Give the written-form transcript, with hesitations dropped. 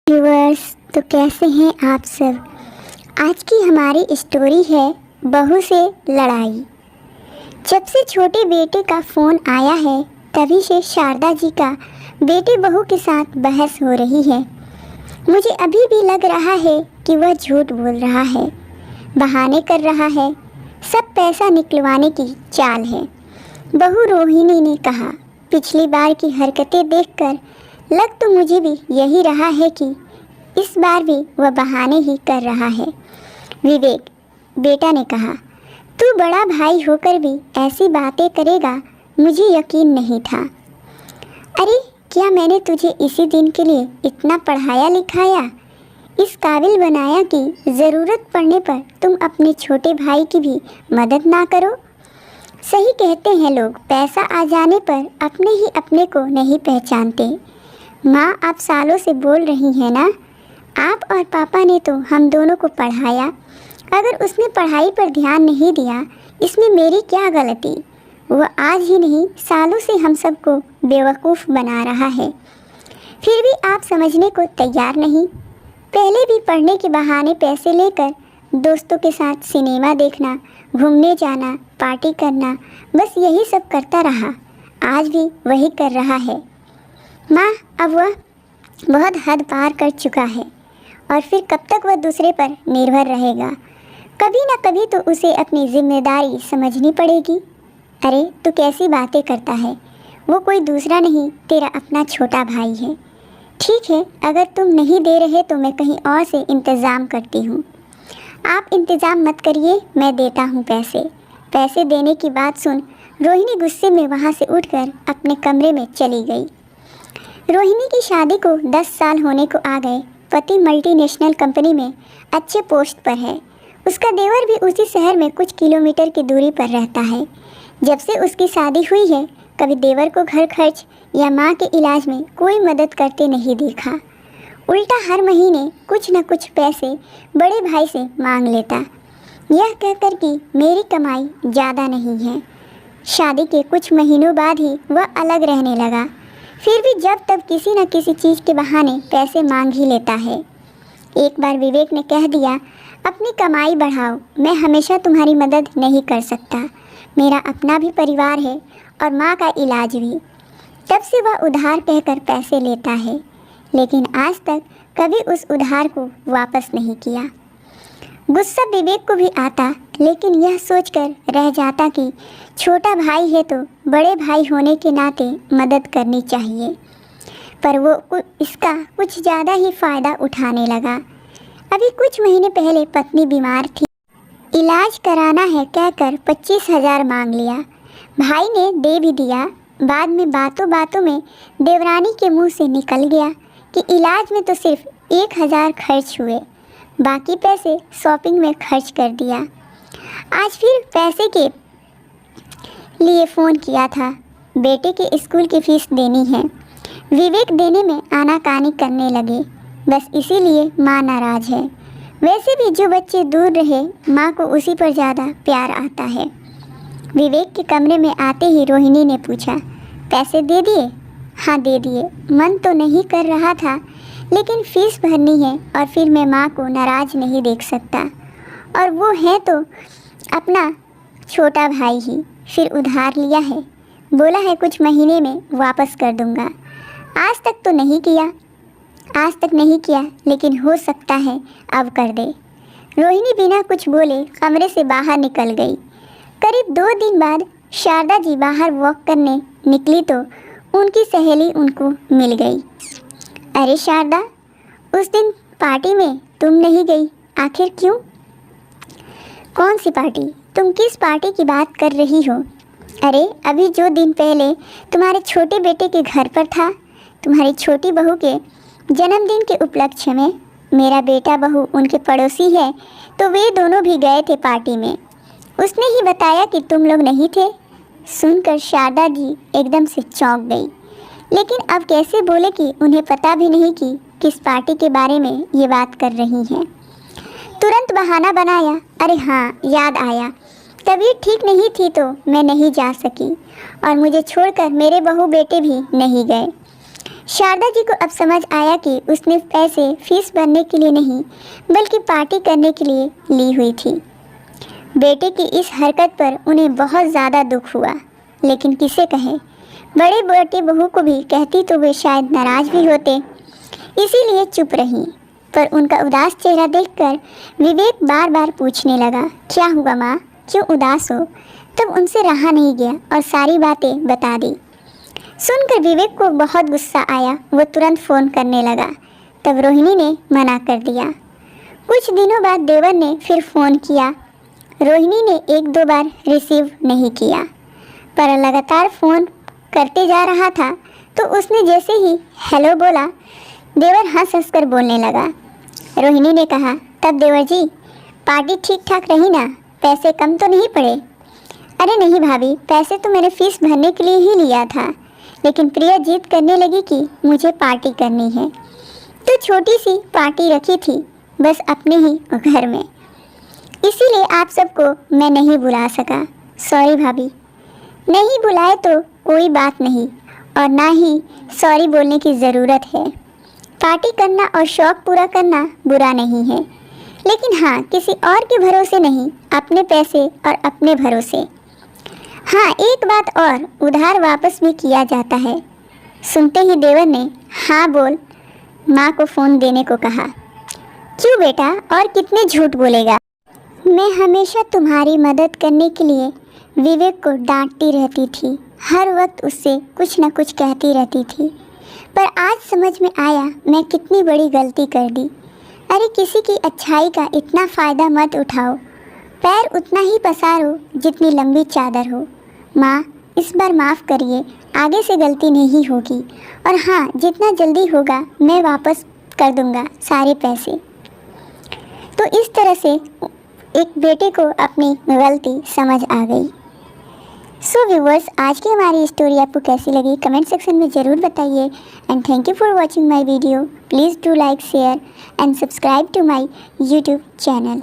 Viewers, तो कैसे हैं आप सब। आज की हमारी स्टोरी है बहू से लड़ाई। जब से छोटे बेटे का फ़ोन आया है तभी से शारदा जी का बेटे बहू के साथ बहस हो रही है। मुझे अभी भी लग रहा है कि वह झूठ बोल रहा है, बहाने कर रहा है, सब पैसा निकलवाने की चाल है। बहू रोहिणी ने कहा, पिछली बार की हरकतें देखकर लग तो मुझे भी यही रहा है कि इस बार भी वह बहाने ही कर रहा है। विवेक, बेटा ने कहा, तू बड़ा भाई होकर भी ऐसी बातें करेगा, मुझे यकीन नहीं था। अरे क्या मैंने तुझे इसी दिन के लिए इतना पढ़ाया लिखाया, इस काबिल बनाया कि ज़रूरत पड़ने पर तुम अपने छोटे भाई की भी मदद ना करो। सही कहते हैं लोग, पैसा आ जाने पर अपने ही अपने को नहीं पहचानते। माँ, आप सालों से बोल रही हैं ना, आप और पापा ने तो हम दोनों को पढ़ाया। अगर उसने पढ़ाई पर ध्यान नहीं दिया, इसमें मेरी क्या गलती। वह आज ही नहीं, सालों से हम सबको बेवकूफ़ बना रहा है, फिर भी आप समझने को तैयार नहीं। पहले भी पढ़ने के बहाने पैसे लेकर दोस्तों के साथ सिनेमा देखना, घूमने जाना, पार्टी करना, बस यही सब करता रहा। आज भी वही कर रहा है। माँ, अब वह बहुत हद पार कर चुका है और फिर कब तक वह दूसरे पर निर्भर रहेगा। कभी ना कभी तो उसे अपनी जिम्मेदारी समझनी पड़ेगी। अरे तू कैसी बातें करता है, वो कोई दूसरा नहीं, तेरा अपना छोटा भाई है। ठीक है, अगर तुम नहीं दे रहे तो मैं कहीं और से इंतज़ाम करती हूँ। आप इंतज़ाम मत करिए, मैं देता हूँ पैसे। पैसे देने की बात सुन रोहिणी गुस्से में वहाँ से उठकर अपने कमरे में चली गई। रोहिणी की शादी को 10 साल होने को आ गए। पति मल्टीनेशनल कंपनी में अच्छे पोस्ट पर है। उसका देवर भी उसी शहर में कुछ किलोमीटर की दूरी पर रहता है। जब से उसकी शादी हुई है, कभी देवर को घर खर्च या माँ के इलाज में कोई मदद करते नहीं देखा। उल्टा हर महीने कुछ न कुछ पैसे बड़े भाई से मांग लेता, यह कहकर कि मेरी कमाई ज़्यादा नहीं है। शादी के कुछ महीनों बाद ही वह अलग रहने लगा, फिर भी जब तब किसी न किसी चीज़ के बहाने पैसे मांग ही लेता है। एक बार विवेक ने कह दिया, अपनी कमाई बढ़ाओ, मैं हमेशा तुम्हारी मदद नहीं कर सकता। मेरा अपना भी परिवार है और माँ का इलाज भी। तब से वह उधार कहकर पैसे लेता है, लेकिन आज तक कभी उस उधार को वापस नहीं किया। गुस्सा विवेक को भी आता, लेकिन यह सोचकर रह जाता कि छोटा भाई है तो बड़े भाई होने के नाते मदद करनी चाहिए। पर वो इसका कुछ ज़्यादा ही फ़ायदा उठाने लगा। अभी कुछ महीने पहले पत्नी बीमार थी, इलाज कराना है कहकर 25,000 मांग लिया। भाई ने दे भी दिया। बाद में बातों बातों में देवरानी के मुंह से निकल गया कि इलाज में तो सिर्फ 1,000 खर्च हुए, बाकी पैसे शॉपिंग में खर्च कर दिया। आज फिर पैसे के लिए फ़ोन किया था, बेटे के स्कूल की फ़ीस देनी है। विवेक देने में आनाकानी करने लगे, बस इसीलिए माँ नाराज़ है। वैसे भी जो बच्चे दूर रहे, माँ को उसी पर ज़्यादा प्यार आता है। विवेक के कमरे में आते ही रोहिणी ने पूछा, पैसे दे दिए? हाँ दे दिए। मन तो नहीं कर रहा था, लेकिन फ़ीस भरनी है और फिर मैं माँ को नाराज़ नहीं देख सकता, और वो है तो अपना छोटा भाई ही। फिर उधार लिया है, बोला है कुछ महीने में वापस कर दूंगा। आज तक नहीं किया, लेकिन हो सकता है अब कर दे। रोहिणी बिना कुछ बोले कमरे से बाहर निकल गई। करीब 2 दिन बाद शारदा जी बाहर वॉक करने निकली तो उनकी सहेली उनको मिल गई। अरे शारदा, उस दिन पार्टी में तुम नहीं गई, आखिर क्यों? कौन सी पार्टी? तुम किस पार्टी की बात कर रही हो? अरे अभी जो दिन पहले तुम्हारे छोटे बेटे के घर पर था, तुम्हारी छोटी बहू के जन्मदिन के उपलक्ष्य में। मेरा बेटा बहू उनके पड़ोसी है, तो वे दोनों भी गए थे पार्टी में। उसने ही बताया कि तुम लोग नहीं थे। सुनकर शारदा जी एकदम से चौंक गई, लेकिन अब कैसे बोले कि उन्हें पता भी नहीं कि किस पार्टी के बारे में ये बात कर रही हैं। तुरंत बहाना बनाया, अरे हाँ याद आया, तबीयत ठीक नहीं थी तो मैं नहीं जा सकी, और मुझे छोड़कर मेरे बहू बेटे भी नहीं गए। शारदा जी को अब समझ आया कि उसने पैसे फीस भरने के लिए नहीं बल्कि पार्टी करने के लिए ली हुई थी। बेटे की इस हरकत पर उन्हें बहुत ज़्यादा दुख हुआ, लेकिन किसे कहे। बड़े बेटे बहू को भी कहती तो वे शायद नाराज़ भी होते, इसीलिए चुप रहीं। पर उनका उदास चेहरा देखकर विवेक बार बार पूछने लगा, क्या हुआ माँ, क्यों उदास हो? तब उनसे रहा नहीं गया और सारी बातें बता दी। सुनकर विवेक को बहुत गुस्सा आया। वो तुरंत फ़ोन करने लगा। तब रोहिणी ने मना कर दिया। कुछ दिनों बाद देवर ने फिर फ़ोन किया। रोहिणी ने 1-2 बार रिसीव नहीं किया, पर लगातार फ़ोन करते जा रहा था। तो उसने जैसे ही हेलो बोला, देवर हंस कर बोलने लगा। रोहिणी ने कहा, तब देवर जी पार्टी ठीक ठाक रही ना, पैसे कम तो नहीं पड़े? अरे नहीं भाभी, पैसे तो मैंने फ़ीस भरने के लिए ही लिया था, लेकिन प्रिया जिद करने लगी कि मुझे पार्टी करनी है, तो छोटी सी पार्टी रखी थी, बस अपने ही घर में, इसीलिए आप सबको मैं नहीं बुला सका। सॉरी भाभी। नहीं बुलाए तो कोई बात नहीं, और ना ही सॉरी बोलने की ज़रूरत है। पार्टी करना और शौक़ पूरा करना बुरा नहीं है, लेकिन हाँ, किसी और के भरोसे नहीं, अपने पैसे और अपने भरोसे। हाँ, एक बात और, उधार वापस भी किया जाता है। सुनते ही देवर ने हाँ बोल माँ को फ़ोन देने को कहा। क्यों बेटा, और कितने झूठ बोलेगा? मैं हमेशा तुम्हारी मदद करने के लिए विवेक को डांटती रहती थी, हर वक्त उससे कुछ न कुछ कहती रहती थी, पर आज समझ में आया मैं कितनी बड़ी गलती कर दी। अरे किसी की अच्छाई का इतना फ़ायदा मत उठाओ, पैर उतना ही पसारो जितनी लंबी चादर हो। माँ, इस बार माफ़ करिए, आगे से गलती नहीं होगी, और हाँ, जितना जल्दी होगा मैं वापस कर दूँगा सारे पैसे। तो इस तरह से एक बेटे को अपनी गलती समझ आ गई। सो व्यूवर्स, आज की हमारी स्टोरी आपको कैसी लगी कमेंट सेक्शन में ज़रूर बताइए। And thank you for watching my video. Please do like, share and subscribe to my YouTube channel.